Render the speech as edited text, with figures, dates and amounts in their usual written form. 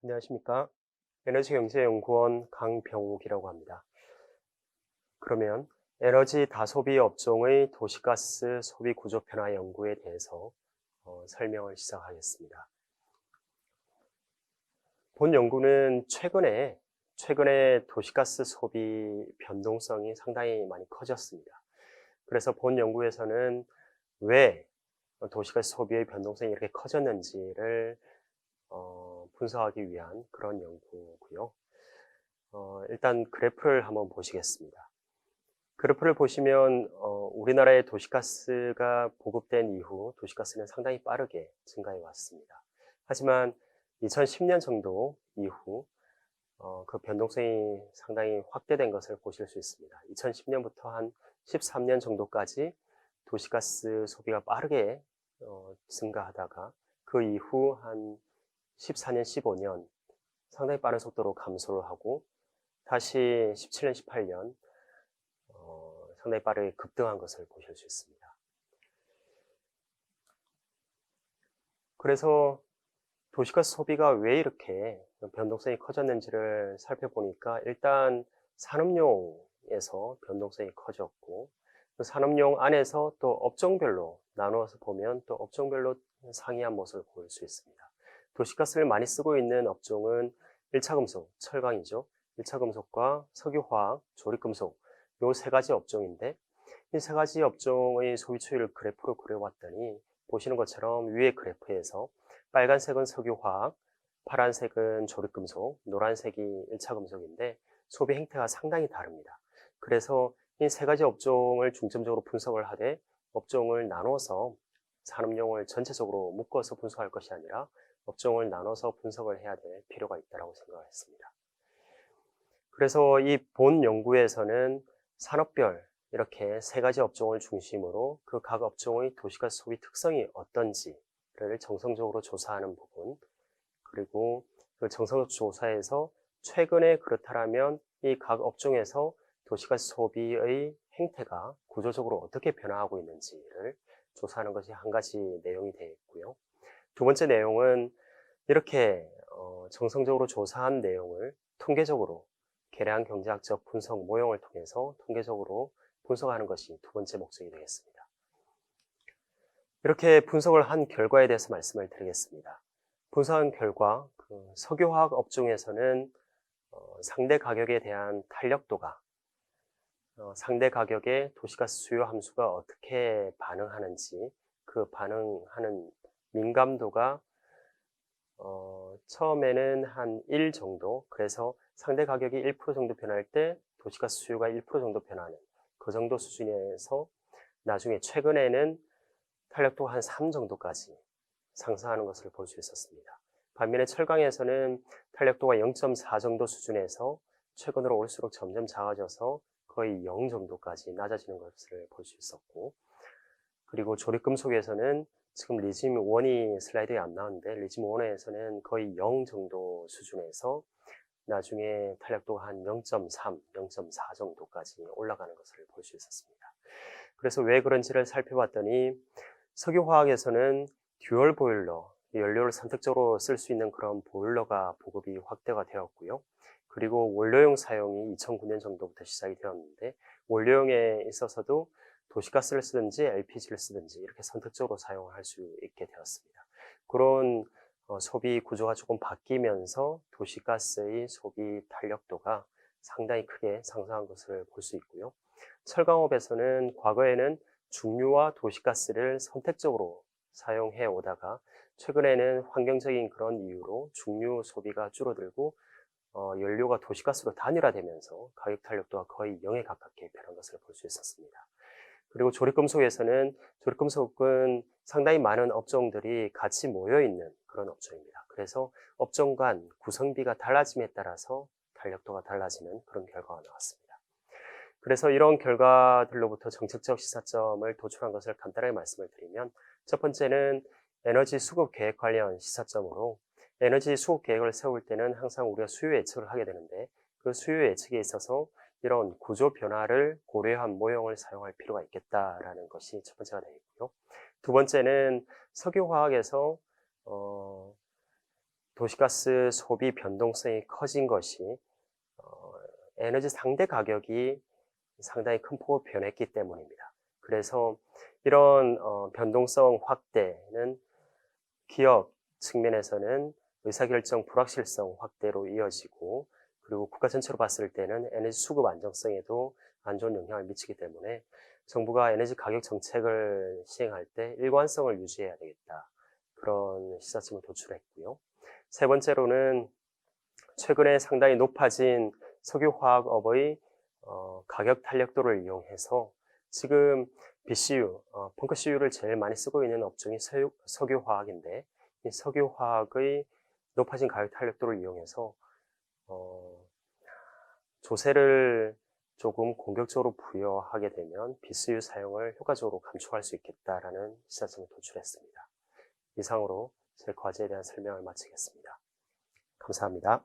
안녕하십니까. 에너지경제연구원 강병욱이라고 합니다. 그러면 에너지 다소비 업종의 도시가스 소비 구조 변화 연구에 대해서 설명을 시작하겠습니다. 본 연구는 최근에 도시가스 소비 변동성이 상당히 많이 커졌습니다. 그래서 본 연구에서는 왜 도시가스 소비의 변동성이 이렇게 커졌는지를 분석하기 위한 그런 연구고요. 일단 그래프를 한번 보시겠습니다. 그래프를 보시면 우리나라의 도시가스가 보급된 이후 도시가스는 상당히 빠르게 증가해 왔습니다. 하지만 2010년 정도 이후 그 변동성이 상당히 확대된 것을 보실 수 있습니다. 2010년부터 한 13년 정도까지 도시가스 소비가 빠르게 증가하다가 그 이후 한 14년, 15년 상당히 빠른 속도로 감소를 하고 다시 17년, 18년 상당히 빠르게 급등한 것을 보실 수 있습니다. 그래서 도시가스 소비가 왜 이렇게 변동성이 커졌는지를 살펴보니까 일단 산업용에서 변동성이 커졌고 그 산업용 안에서 또 업종별로 나누어서 보면 또 업종별로 상이한 모습을 볼 수 있습니다. 도시가스를 많이 쓰고 있는 업종은 1차 금속, 철강이죠. 1차 금속과 석유화학, 조립금속 요 세 가지 업종인데 이 세 가지 업종의 소비 추이를 그래프로 그려봤더니 보시는 것처럼 위의 그래프에서 빨간색은 석유화학, 파란색은 조립금속, 노란색이 1차 금속인데 소비 행태가 상당히 다릅니다. 그래서 이 세 가지 업종을 중점적으로 분석을 하되 업종을 나눠서 산업용을 전체적으로 묶어서 분석할 것이 아니라 업종을 나눠서 분석을 해야 될 필요가 있다고 생각을 했습니다. 그래서 이 본 연구에서는 산업별 이렇게 세 가지 업종을 중심으로 그 각 업종의 도시가스 소비 특성이 어떤지를 정성적으로 조사하는 부분, 그리고 그 정성적 조사에서 최근에 그렇다면 이 각 업종에서 도시가스 소비의 행태가 구조적으로 어떻게 변화하고 있는지를 조사하는 것이 한 가지 내용이 되어 있고요. 두 번째 내용은 이렇게 정성적으로 조사한 내용을 통계적으로 계량 경제학적 분석 모형을 통해서 통계적으로 분석하는 것이 두 번째 목적이 되겠습니다. 이렇게 분석을 한 결과에 대해서 말씀을 드리겠습니다. 분석한 결과 석유화학 업종에서는 상대 가격에 대한 탄력도가 상대 가격에 도시가스 수요 함수가 어떻게 반응하는지 그 반응하는 민감도가 처음에는 한 1 정도, 그래서 상대 가격이 1% 정도 변할 때 도시가스 수요가 1% 정도 변하는 그 정도 수준에서 나중에 최근에는 탄력도가 한 3 정도까지 상승하는 것을 볼 수 있었습니다. 반면에 철강에서는 탄력도가 0.4 정도 수준에서 최근으로 올수록 점점 작아져서 거의 0 정도까지 낮아지는 것을 볼 수 있었고, 그리고 조립금속에서는 지금 리튬1이 슬라이드에 안 나오는데 리튬1에서는 거의 0 정도 수준에서 나중에 탄력도가 한 0.3, 0.4 정도까지 올라가는 것을 볼 수 있었습니다. 그래서 왜 그런지를 살펴봤더니 석유화학에서는 듀얼 보일러, 연료를 선택적으로 쓸 수 있는 그런 보일러가 보급이 확대가 되었고요. 그리고 원료용 사용이 2009년 정도부터 시작이 되었는데 원료용에 있어서도 도시가스를 쓰든지 LPG를 쓰든지 이렇게 선택적으로 사용할 수 있게 되었습니다. 그런 소비 구조가 조금 바뀌면서 도시가스의 소비 탄력도가 상당히 크게 상승한 것을 볼 수 있고요. 철강업에서는 과거에는 중유와 도시가스를 선택적으로 사용해 오다가 최근에는 환경적인 그런 이유로 중유 소비가 줄어들고 연료가 도시가스로 단일화되면서 가격 탄력도가 거의 0에 가깝게 변한 것을 볼 수 있었습니다. 그리고 조립금속에서는 조립금속은 상당히 많은 업종들이 같이 모여있는 그런 업종입니다. 그래서 업종 간 구성비가 달라짐에 따라서 탄력도가 달라지는 그런 결과가 나왔습니다. 그래서 이런 결과들로부터 정책적 시사점을 도출한 것을 간단하게 말씀을 드리면 첫 번째는 에너지 수급 계획 관련 시사점으로 에너지 수급 계획을 세울 때는 항상 우리가 수요 예측을 하게 되는데 그 수요 예측에 있어서 이런 구조 변화를 고려한 모형을 사용할 필요가 있겠다라는 것이 첫 번째가 되겠고요. 두 번째는 석유화학에서 도시가스 소비 변동성이 커진 것이 에너지 상대 가격이 상당히 큰 폭으로 변했기 때문입니다. 그래서 이런 변동성 확대는 기업 측면에서는 의사결정 불확실성 확대로 이어지고, 그리고 국가 전체로 봤을 때는 에너지 수급 안정성에도 안 좋은 영향을 미치기 때문에 정부가 에너지 가격 정책을 시행할 때 일관성을 유지해야 되겠다, 그런 시사점을 도출했고요. 세 번째로는 최근에 상당히 높아진 석유화학업의 가격 탄력도를 이용해서 지금 BCU, 벙커 CU를 제일 많이 쓰고 있는 업종이 석유화학인데, 이 석유화학의 높아진 가격 탄력도를 이용해서 조세를 조금 공격적으로 부여하게 되면 BCU 사용을 효과적으로 감축할 수 있겠다라는 시사점을 도출했습니다. 이상으로 제 과제에 대한 설명을 마치겠습니다. 감사합니다.